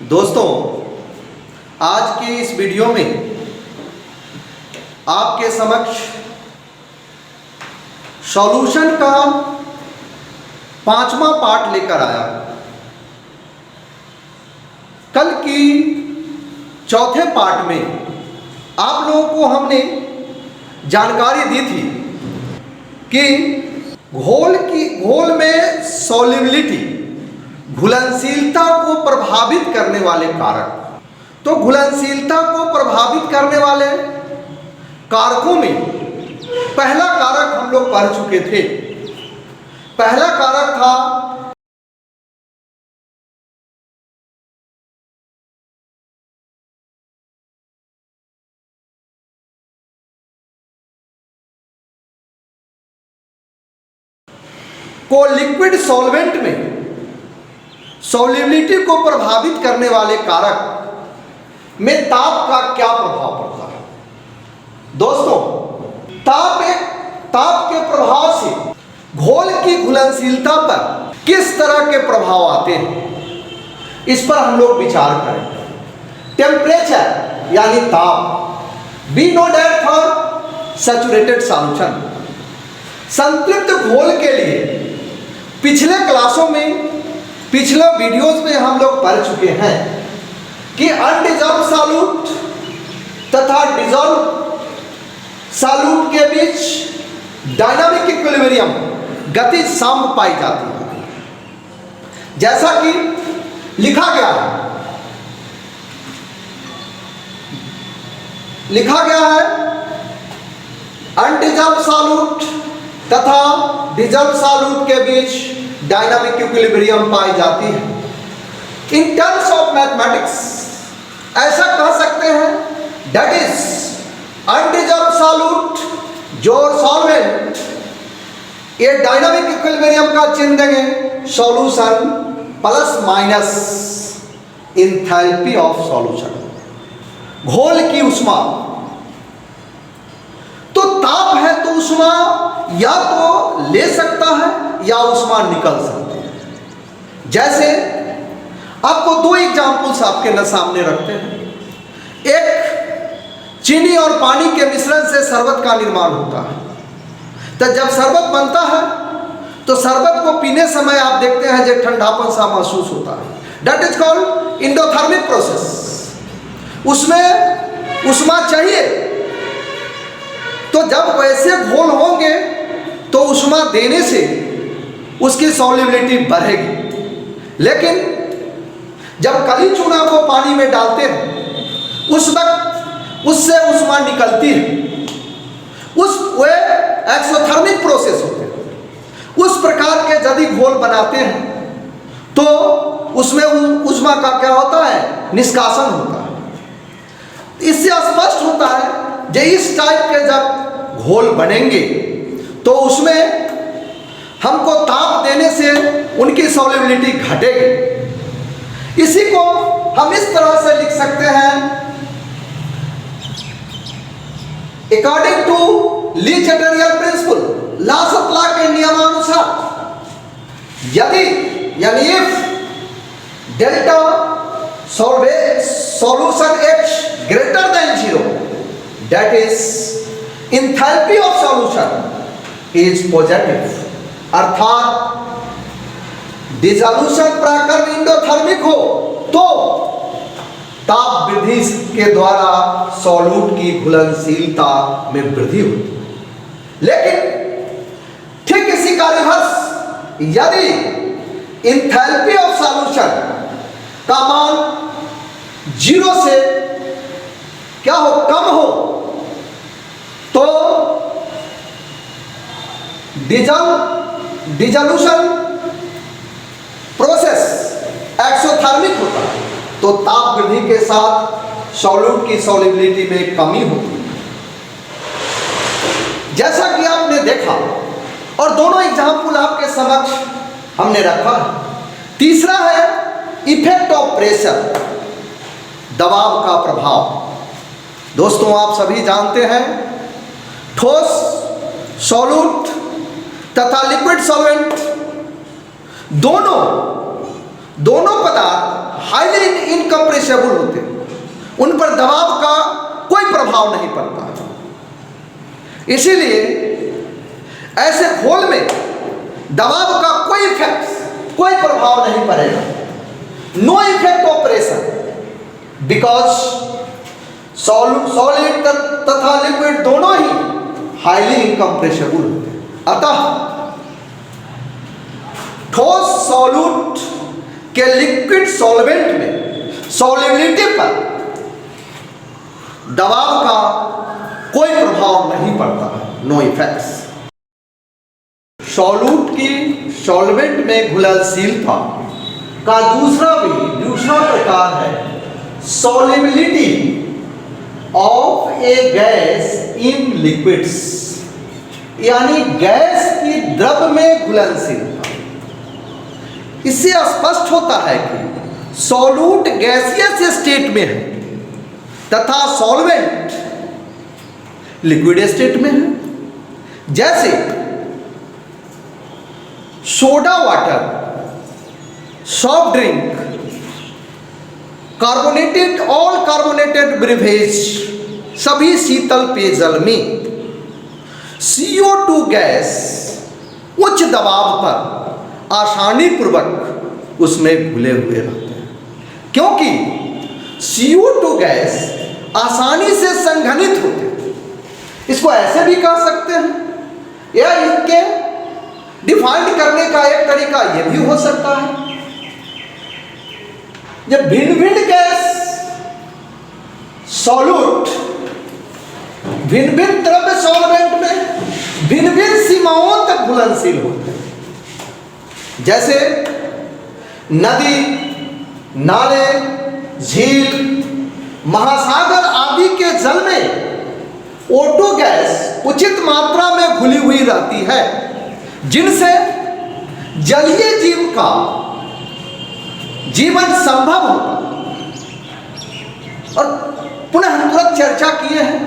दोस्तों, आज की इस वीडियो में आपके समक्ष सॉल्यूशन का 5वां पार्ट लेकर आया। कल की चौथे पार्ट में आप लोगों को हमने जानकारी दी थी कि घोल में सॉल्युबिलिटी, घुलनशीलता को प्रभावित करने वाले कारक। तो घुलनशीलता को प्रभावित करने वाले कारकों में पहला कारक हम लोग पढ़ चुके थे। पहला कारक था को लिक्विड सॉल्वेंट में सॉल्युबिलिटी को प्रभावित करने वाले कारक में ताप का क्या प्रभाव पड़ता है। दोस्तों, ताप के प्रभाव से घोल की घुलनशीलता पर किस तरह के प्रभाव आते हैं, इस पर हम लोग विचार करेंगे। टेम्परेचर यानी ताप, we know that for saturated solution. संतृप्त घोल के लिए पिछले क्लासों में, पिछले वीडियोस में हम लोग पढ़ चुके हैं कि अनडिजॉल्व सॉल्यूट तथा डिजॉल्व सॉल्यूट के बीच डायनामिक इक्विलिब्रियम, गति साम्य पाई जाती है। जैसा कि लिखा गया है अनडिजॉल्व सॉल्यूट तथा डिजॉल्व सॉल्यूट के बीच डायनामिक इक्विलिब्रियम पाई जाती है। इन टर्म्स ऑफ मैथमेटिक्स ऐसा कह सकते हैं, दैट इज अनडिजॉल्व सॉल्यूट जो सॉल्वेंट, ये डायनामिक इक्विलिब्रियम का चिन्ह देंगे solution plus minus enthalpy of solution, घोल की ऊष्मा। तो ताप है तो ऊष्मा या तो ले सकता है या ऊष्मा निकल सकती है। जैसे आपको दो एग्जांपल्स आपके सामने रखते हैं। एक, चीनी और पानी के मिश्रण से शरबत का निर्माण होता है। तो जब शरबत बनता है तो शरबत को पीने समय आप देखते हैं जो ठंडापन सा महसूस होता है, that is called endothermic process. उसमें ऊष्मा चाहिए, तो जब वैसे घोल होंगे तो ऊष्मा देने से उसकी सॉल्युबिलिटी बढ़ेगी। लेकिन जब कली चूना को पानी में डालते हैं उस वक्त उससे ऊष्मा निकलती है, वे एक्सोथर्मिक प्रोसेस होते हैं। उस प्रकार के यदि घोल बनाते हैं तो उसमें ऊष्मा का क्या होता है, निष्कासन होता है। इससे स्पष्ट होता है जो इस टाइप के जब घोल बनेंगे तो उसमें हमको ताप देने से उनकी सॉल्युबिलिटी घटेगी। इसी को हम इस तरह से लिख सकते हैं, according to Le Chatelier principle, law सप्ला के नियमानुसार, यदि यानी if delta solution H greater than 0, that is enthalpy of solution is positive, अर्थात डिसोल्यूशन प्रक्रम एंडोथर्मिक हो तो ताप वृद्धि के द्वारा सॉल्यूट की घुलनशीलता में वृद्धि होती है। लेकिन ठीक इसी का रिवर्स, यदि एंथैल्पी ऑफ सॉल्यूशन का मान 0 से क्या हो, कम हो, तो डिसोल्यूशन प्रोसेस एक्सोथर्मिक होता है, तो ताप वृद्धि के साथ सॉल्यूट की सॉल्युबिलिटी में कमी होती है, जैसा कि आपने देखा। और दोनों एग्जाम्पल आपके समक्ष हमने रखा है। तीसरा है इफेक्ट ऑफ प्रेशर, दबाव का प्रभाव। दोस्तों, आप सभी जानते हैं ठोस सॉल्यूट तथा लिक्विड सॉल्वेंट दोनों पदार्थ हाईली इनकम्प्रेसिबल होते हैं, उन पर दबाव का कोई प्रभाव नहीं पड़ता। इसीलिए ऐसे घोल में दबाव का कोई इफेक्ट, कोई प्रभाव नहीं पड़ेगा। No effect of pressure because solid तथा लिक्विड दोनों ही हाईली इनकम्प्रेसिबल होते हैं। अतः ठोस सॉल्यूट के लिक्विड सॉल्वेंट में सॉल्युबिलिटी पर दबाव का कोई प्रभाव नहीं पड़ता है, नो इफेक्ट्स। सॉल्यूट की सॉल्वेंट में घुलनशीलता का दूसरा प्रकार है solubility of A gas in liquids, यानी गैस की द्रव में घुलनशीलता। इससे स्पष्ट होता है कि सॉल्यूट गैसियस स्टेट में है तथा सॉल्वेंट लिक्विड स्टेट में है। जैसे soda water, soft drink, carbonated, all carbonated beverage, सभी शीतल पेयजल में CO2 गैस उच्च दबाव पर आसानी पूर्वक उसमें घुले हुए रहते हैं, क्योंकि CO2 गैस आसानी से संघनित होते हैं। इसको ऐसे भी कह सकते हैं या इसके डिफाइन करने का एक तरीका यह भी हो सकता है, जब भिन्न भिन्न गैस सॉल्यूट भिन्न भिन्न द्रव्य सॉल्वेंट में भिन्न भिन्न सीमाओं तक घुलनशील होते हैं। जैसे नदी, नाले, झील, महासागर आदि के जल में O2 गैस उचित मात्रा में घुली हुई रहती है, जिनसे जलीय जीव का जीवन संभव होता। और पुनः हम तुरंत चर्चा किए हैं,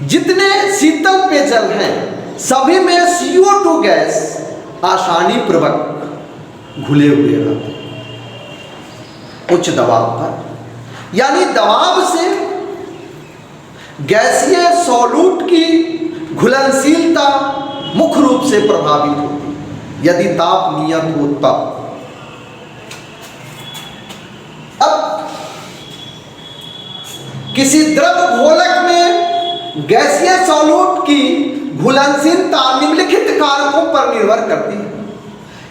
जितने शीतल पेयजल हैं सभी में CO2 गैस आसानी पूर्वक घुले हुए रहते हैं उच्च दबाव पर, यानी दबाव से गैसीय सॉल्यूट की घुलनशीलता मुख्य रूप से प्रभावित होती है यदि ताप नियत हो तब। अब किसी द्रव घोलक में गैसीय सॉल्यूट की घुलनशीलता निम्नलिखित कारकों पर निर्भर करती है,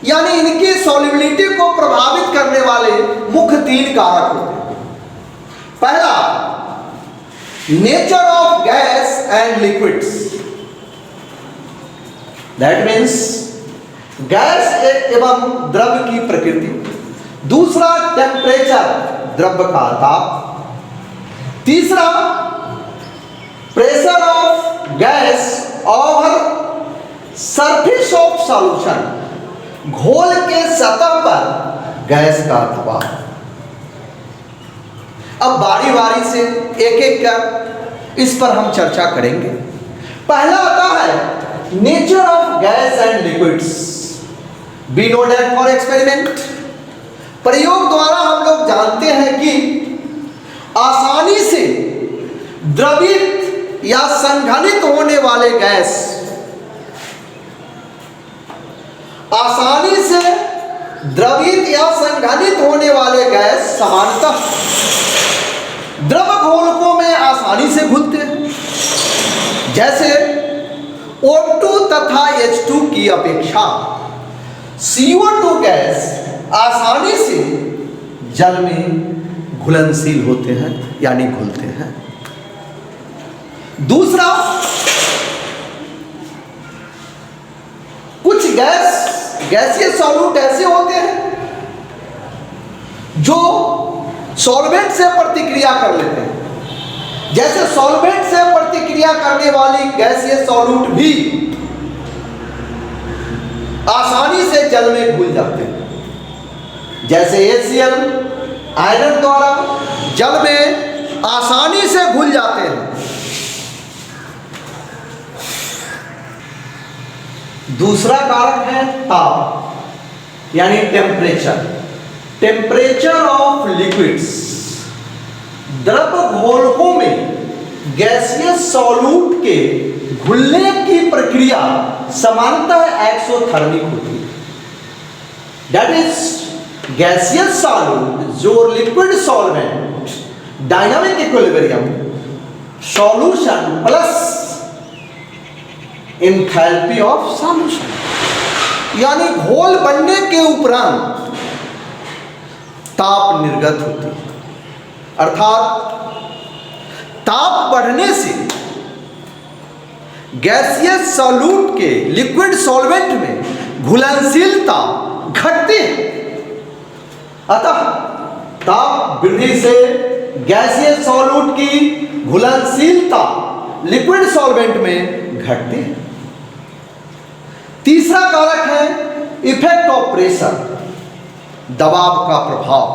यानी इनकी सॉल्युबिलिटी को प्रभावित करने वाले मुख्य 3 कारक होते हैं। पहला, nature of gas and liquids, that means gas एवं द्रव की प्रकृति। दूसरा, टेम्परेचर, द्रव का ताप। तीसरा, pressure of gas over surface of solution, घोल के सतह पर गैस का दबाव। अब बारी बारी से एक एक कर इस पर हम चर्चा करेंगे। पहला आता है nature of gas and liquids. Be no that for experiment, प्रयोग द्वारा हम लोग जानते हैं कि आसानी से द्रवित या संघनित होने वाले गैस, आसानी से द्रवित या संघनित होने वाले गैस सामान्यतः द्रव घोलकों में आसानी से घुलते हैं। जैसे O2 तथा H2 की अपेक्षा CO2 गैस आसानी से जल में घुलनशील होते हैं, यानी घुलते हैं। दूसरा, कुछ गैसीय सॉल्यूट ऐसे होते हैं जो सॉल्वेंट से प्रतिक्रिया कर लेते हैं। जैसे सॉल्वेंट से प्रतिक्रिया करने वाली गैसीय सॉल्यूट भी आसानी से जल में घुल जाते हैं। जैसे HCl आयरन द्वारा जल में आसानी से घुल जाते हैं। दूसरा कारक है ताप, यानी टेम्परेचर। टेम्परेचर ऑफ लिक्विड्स, द्रव घोलकों में गैसियस सॉल्यूट के घुलने की प्रक्रिया सामान्यतः एक्सोथर्मिक होती है। दैट इज गैसियस सॉल्यूट जो liquid solvent dynamic equilibrium solution plus enthalpy of solution, यानी घोल बनने के उपरांत ताप निर्गत होती है, अर्थात ताप बढ़ने से गैसियस सॉल्यूट के लिक्विड सॉल्वेंट में घुलनशीलता घटती है। अतः ताप वृद्धि से गैसियस सॉल्यूट की घुलनशीलता लिक्विड सॉल्वेंट में घटती है। तीसरा कारक है इफेक्ट ऑफ प्रेशर, दबाव का प्रभाव।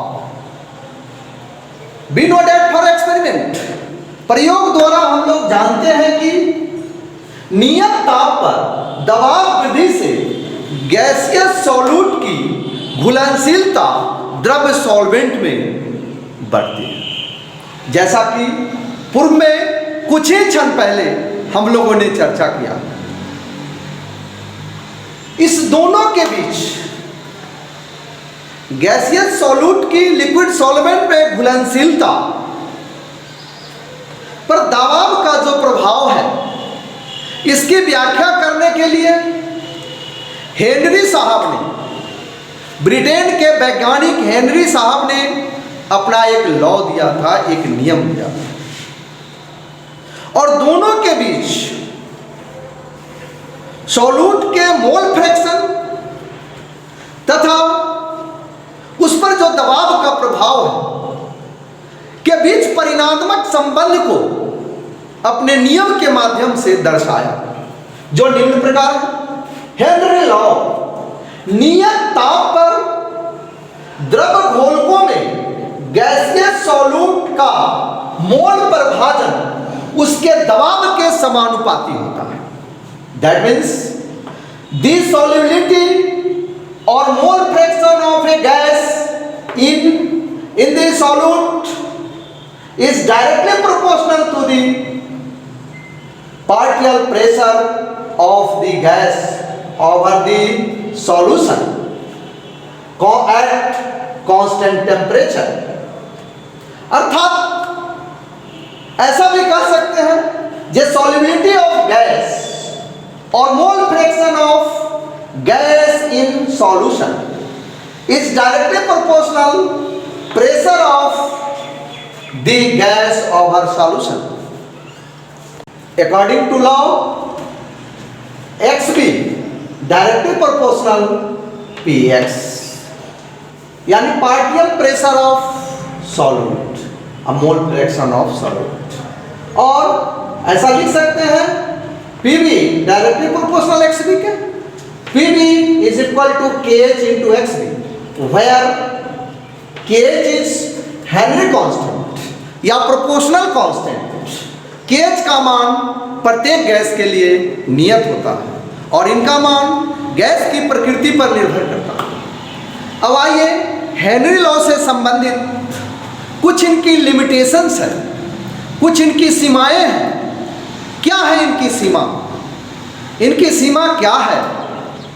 We know that for experiment, प्रयोग द्वारा हम लोग जानते हैं कि नियत ताप पर दबाव वृद्धि से गैसियस सॉल्यूट की घुलनशीलता द्रव सॉल्वेंट में बढ़ती है, जैसा कि पूर्व में कुछ ही क्षण पहले हम लोगों ने चर्चा किया। इस दोनों के बीच गैसियस सॉल्यूट की लिक्विड सॉल्वेंट में घुलनशीलता पर दबाव का जो प्रभाव है, इसकी व्याख्या करने के लिए हेनरी साहब ने, ब्रिटेन के वैज्ञानिक हेनरी साहब ने अपना एक लॉ दिया था, एक नियम दिया था, और दोनों के बीच सॉल्यूट के मोल फ्रैक्शन तथा उस पर जो दबाव का प्रभाव है के बीच परिणामात्मक संबंध को अपने नियम के माध्यम से दर्शाया, जो निम्न प्रकार है। हेनरी लॉ, नियत ताप पर द्रव घोलकों में गैसियस सॉल्यूट का मोल प्रभाजन उसके दबाव के समानुपाती होता है। That means the solubility or mole fraction of a gas in the solute is directly proportional to the partial pressure of the gas over the solution at constant temperature। अर्थात ऐसा भी कह सकते हैं जे solubility of gas or mole fraction of gas in solution is directly proportional pressure of the gas over solution। According to law, XB directly proportional PX, यानी partial pressure of solute, a mole fraction of solute। और ऐसा लिख सकते हैं PV directly proportional XB के, PV is equal to KH into XB, where KH is Henry constant या proportional constant. KH का मान प्रत्येक गैस के लिए नियत होता है और इनका मान गैस की प्रकृति पर निर्भर करता है। अब आइए हेनरी लॉ से संबंधित कुछ इनकी लिमिटेशंस है, कुछ इनकी सीमाएं हैं। क्या है इनकी सीमा? इनकी सीमा क्या है?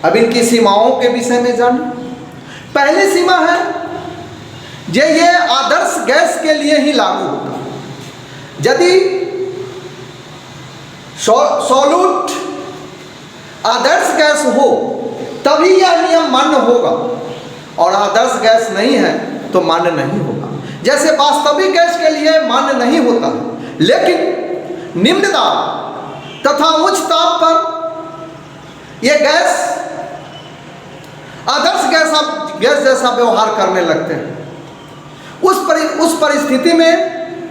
अब इनकी सीमाओं के विषय में जानें। पहली सीमा है ये आदर्श गैस के लिए ही लागू होता है। यदि सॉल्यूट आदर्श गैस हो तभी यह नियम मान्य होगा, और आदर्श गैस नहीं है तो मान्य नहीं होगा। जैसे वास्तविक गैस के लिए मान्य नहीं होता है, लेकिन निम्न दाब तथा उच्च ताप पर यह गैस आदर्श गैस जैसा व्यवहार करने लगते हैं। उस परिस्थिति में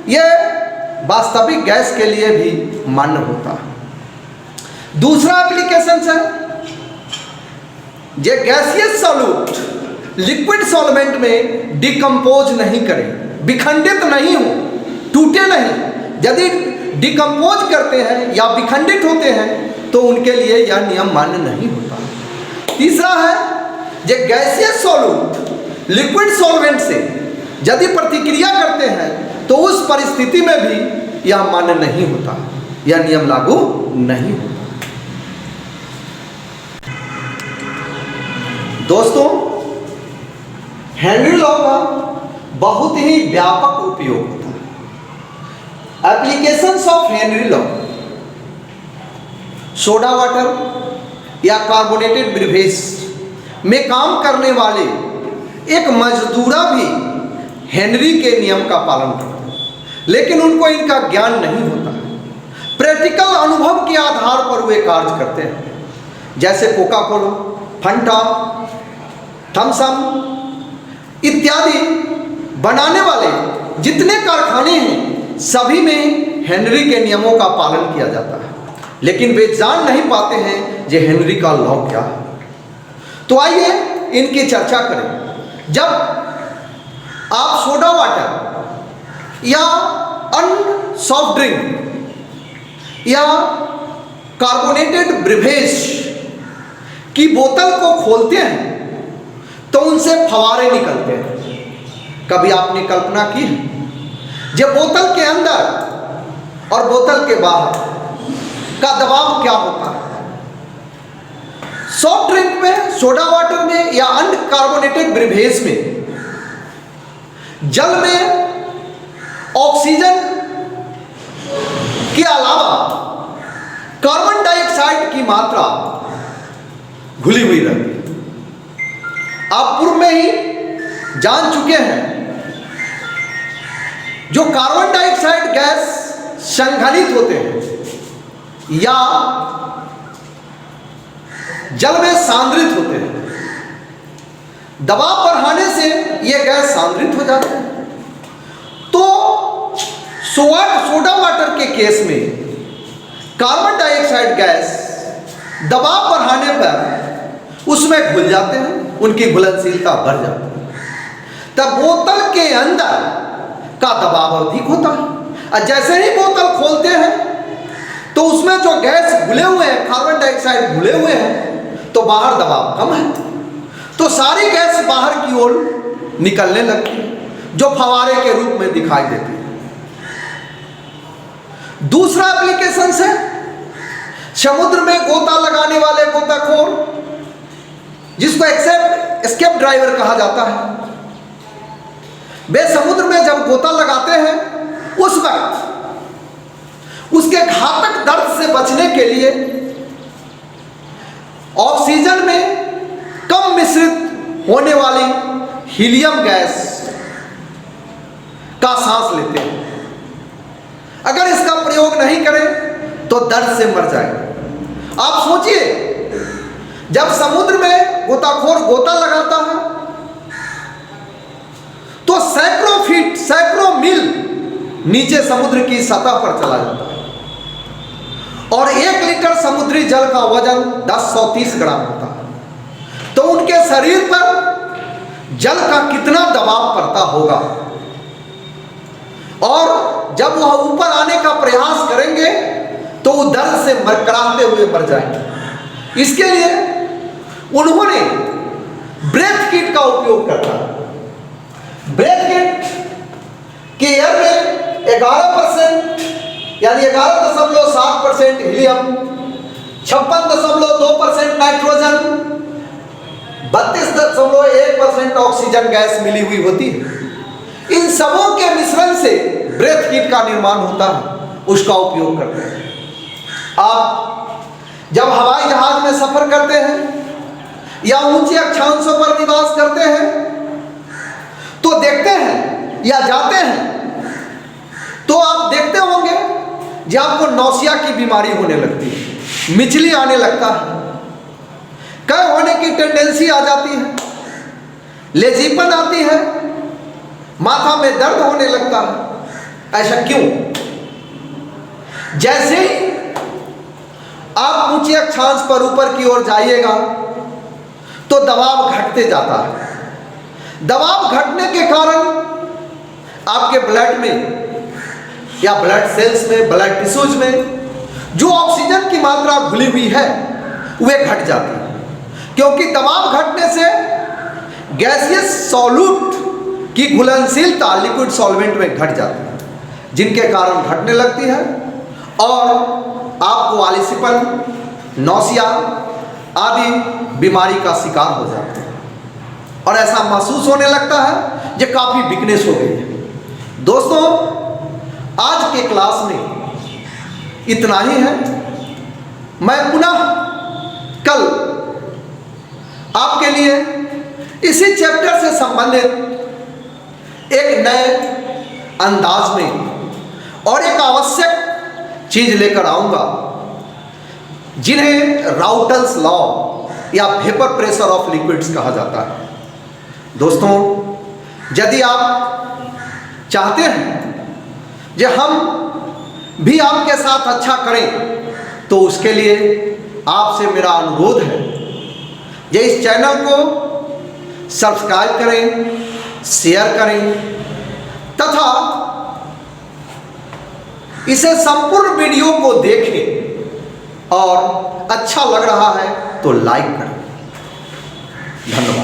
यह वास्तविक गैस के लिए भी मान्य होता है। दूसरा एप्लीकेशन है ये गैसियस सॉल्यूट लिक्विड सॉल्वेंट में डिकम्पोज नहीं करे, विखंडित नहीं हो, टूटे नहीं। यदि डिकम्पोज करते हैं या विखंडित होते हैं तो उनके लिए यह नियम मान्य नहीं होता। तीसरा है ये गैसियस सॉल्यूट लिक्विड सॉल्वेंट से यदि प्रतिक्रिया करते हैं तो उस परिस्थिति में भी यह मान्य नहीं होता, यह नियम लागू नहीं होता। दोस्तों, हेनरी लॉ का बहुत ही व्यापक उपयोग होता है। Applications of Henry law, soda water या कार्बोनेटेड ब्रिवेज में काम करने वाले एक मजदूरा भी हेनरी के नियम का पालन करते हैं, लेकिन उनको इनका ज्ञान नहीं होता है। प्रैक्टिकल अनुभव के आधार पर वे कार्य करते हैं, जैसे कोका कोला, फंटा, थम्स-अप इत्यादि बनाने वाले जितने कारखाने हैं सभी में हेनरी के नियमों का पालन किया जाता है, लेकिन वे जान नहीं पाते हैं जे हेनरी का लॉ क्या है। तो आइए इनकी चर्चा करें। जब आप सोडा वाटर या अन्य सॉफ्ट ड्रिंक या कार्बोनेटेड ब्रिवेज की बोतल को खोलते हैं तो उनसे फवारे निकलते हैं। कभी आपने कल्पना की है जब बोतल के अंदर और बोतल के बाहर का दबाव क्या होता है? सॉफ्ट ड्रिंक में, सोडा वाटर में या अन्य कार्बोनेटेड ब्रिवेज में जल में ऑक्सीजन के अलावा कार्बन डाइऑक्साइड की मात्रा घुली हुई रहती है। आप पूर्व में ही जान चुके हैं, जो कार्बन डाइऑक्साइड गैस संघनित होते हैं या जल में सांद्रित होते हैं, दबाव बढ़ाने से यह गैस सांद्रित हो जाते हैं। तो सोडा वाटर के केस में कार्बन डाइऑक्साइड गैस दबाव बढ़ाने पर उसमें घुल जाते हैं, उनकी घुलनशीलता बढ़ जाती है। तब बोतल के अंदर का दबाव अधिक होता है, और जैसे ही बोतल खोलते हैं तो उसमें जो गैस घुले हुए हैं, कार्बन डाइऑक्साइड घुले हुए हैं, तो बाहर दबाव कम है, तो सारी गैस बाहर की ओर निकलने लगती है, जो फवारे के रूप में दिखाई देती है। दूसरा एप्लीकेशन है समुद्र में गोता लगाने वाले गोताखोर, जिसको एस्केप ड्राइवर कहा जाता है। वे समुद्र में जब गोता लगाते हैं उस वक्त उसके घातक दर्द से बचने के लिए ऑक्सीजन में कम मिश्रित होने वाली हीलियम गैस का सांस लेते हैं। अगर इसका प्रयोग नहीं करें तो दर्द से मर जाएगा। आप सोचिए, जब समुद्र में गोताखोर गोता लगाता है तो सैकड़ों फीट, सैकड़ों मील नीचे समुद्र की सतह पर चला जाता है, और 1 लीटर समुद्री जल का वजन 1030 ग्राम होता है। तो उनके शरीर पर जल का कितना दबाव पड़ता होगा, और जब वह ऊपर आने का प्रयास करेंगे तो वो दर्द से मरकराते हुए मर जाएंगे। इसके लिए उन्होंने ब्रेथ किट का उपयोग करता है। ब्रेथ किट के एयर में 11% यानी 11.7% हीलियम, 56.2% नाइट्रोजन, 32.1% ऑक्सीजन गैस मिली हुई होती है। इन सबों के मिश्रण से ब्रेथ किट का निर्माण होता है, उसका उपयोग करते हैं। आप जब हवाई जहाज में सफर करते हैं या ऊंचे अक्षांशों पर निवास करते हैं तो देखते हैं या जाते हैं तो आप देखते होंगे कि आपको नौसिया की बीमारी होने लगती है, मिचली आने लगता है, कह होने की टेंडेंसी आ जाती है, लेजीपन आती है, माथा में दर्द होने लगता है। ऐसा क्यों? जैसे ही आप ऊंचे अक्षांश पर ऊपर की ओर जाइएगा तो दबाव घटते जाता है। दबाव घटने के कारण आपके ब्लड में या ब्लड सेल्स में, ब्लड टिश्यूज में जो ऑक्सीजन की मात्रा घुली हुई है वे घट जाती है, क्योंकि दबाव घटने से गैसियस सॉल्यूट की घुलनशीलता लिक्विड सॉल्वेंट में घट जाती है, जिनके कारण घटने लगती है और आपको आलसीपन, नौसिया आदि बीमारी का शिकार हो जाते हैं और ऐसा महसूस होने लगता है कि काफ़ी वीकनेस हो गई है। दोस्तों, आज के क्लास में इतना ही है। मैं पुनः कल आपके लिए इसी चैप्टर से संबंधित एक नए अंदाज में और एक आवश्यक चीज लेकर आऊंगा, जिन्हें राउटल्स लॉ या वेपर प्रेशर ऑफ लिक्विड्स कहा जाता है। दोस्तों, यदि आप चाहते हैं कि हम भी आपके साथ अच्छा करें, तो उसके लिए आपसे मेरा अनुरोध है कि इस चैनल को सब्सक्राइब करें, शेयर करें तथा इसे संपूर्ण वीडियो को देखें और अच्छा लग रहा है तो लाइक करें। धन्यवाद।